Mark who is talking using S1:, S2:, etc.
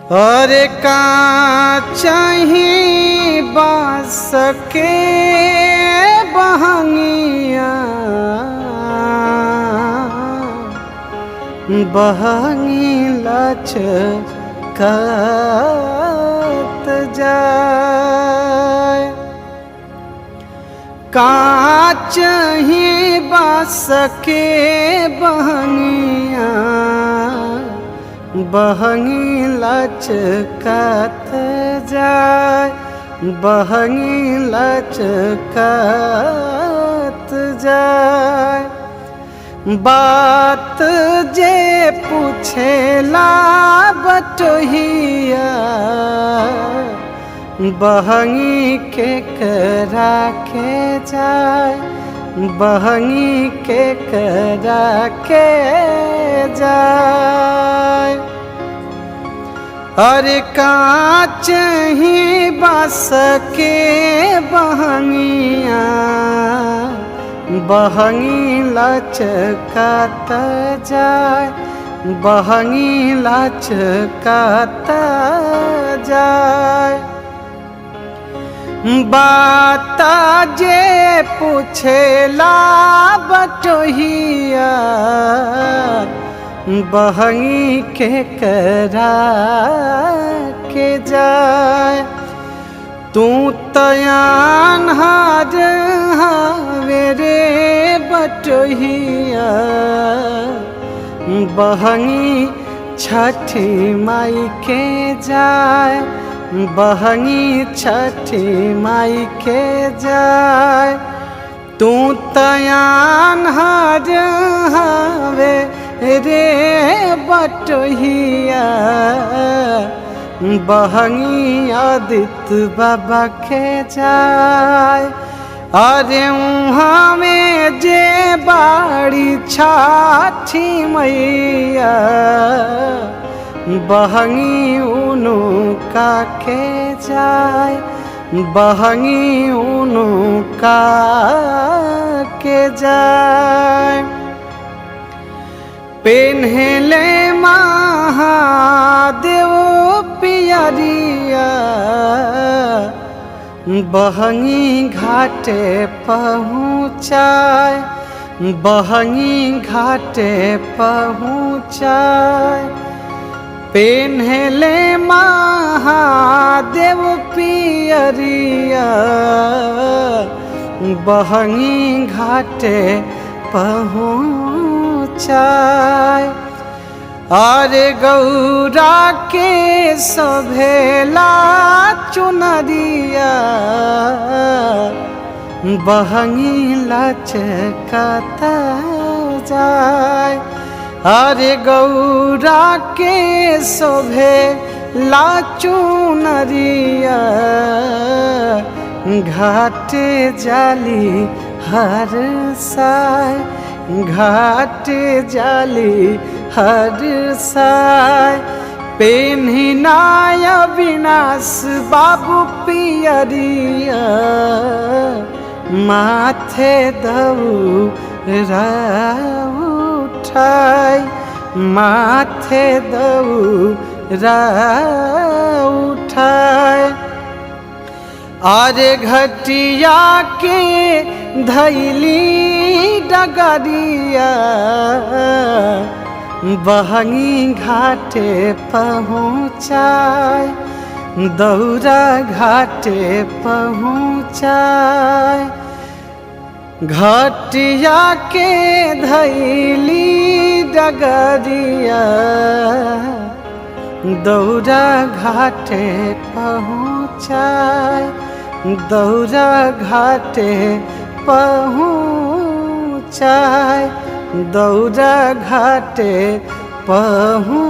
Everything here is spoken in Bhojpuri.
S1: और काचही बास के बहंगिया बहंगी लचकत जाए। काचही बास के बहंगिया बहंगी लचकत जाए, बहंगी लचकत जाए। बात जे पूछेला बटोहिया बहंगी के करा के जाए, बहंगी के करा के जाए। अरे काचही बास के बहंगिया बहंगी लचकत जाए, बहंगी लचकत जाए। बात जे पूछेला बटोहिया बहंगी के करा के जाए। तू तयान हाज हवे रे बटोहिया बहंगी छठी माई के जाए, बहंगी छठी माई के जाए। तू तयान हाज हवे रे बटोहिया बहंगी आदित्य बाबा के जाए। अरे वहाँ में जे बाड़ी छठी मैया बहंगी उनु का के जाए, बहंगी उनु का के जाए। पेन्हले महादेव पियरिया बहंगी घाटे पहुँचाए, बहंगी घाटे पहुँचाए। पेन्हले महादेव पियरिया बहंगी घाटे पहुँचाए। अरे गौरा के सभेला चुनरिया बहंगी लचकत जाए। अरे गौरा के सभेला चुनरिया घाट जाली हर साय, घाट जाली हर साय। पेन्हिनाय विनाश बाबू पियरिया माथे दौरा उठाय, माथे दौरा उठाय। अरे घटिया के धैली डगरिया बहंगी घाटे पहुँचाए, दौरा घाटे पहुँचाए। घटिया के धैली डगरिया दौरा घाटे पहुँचाए, दौरा घाटे पहुँचाए, दौरा घाटे पहुँचाए।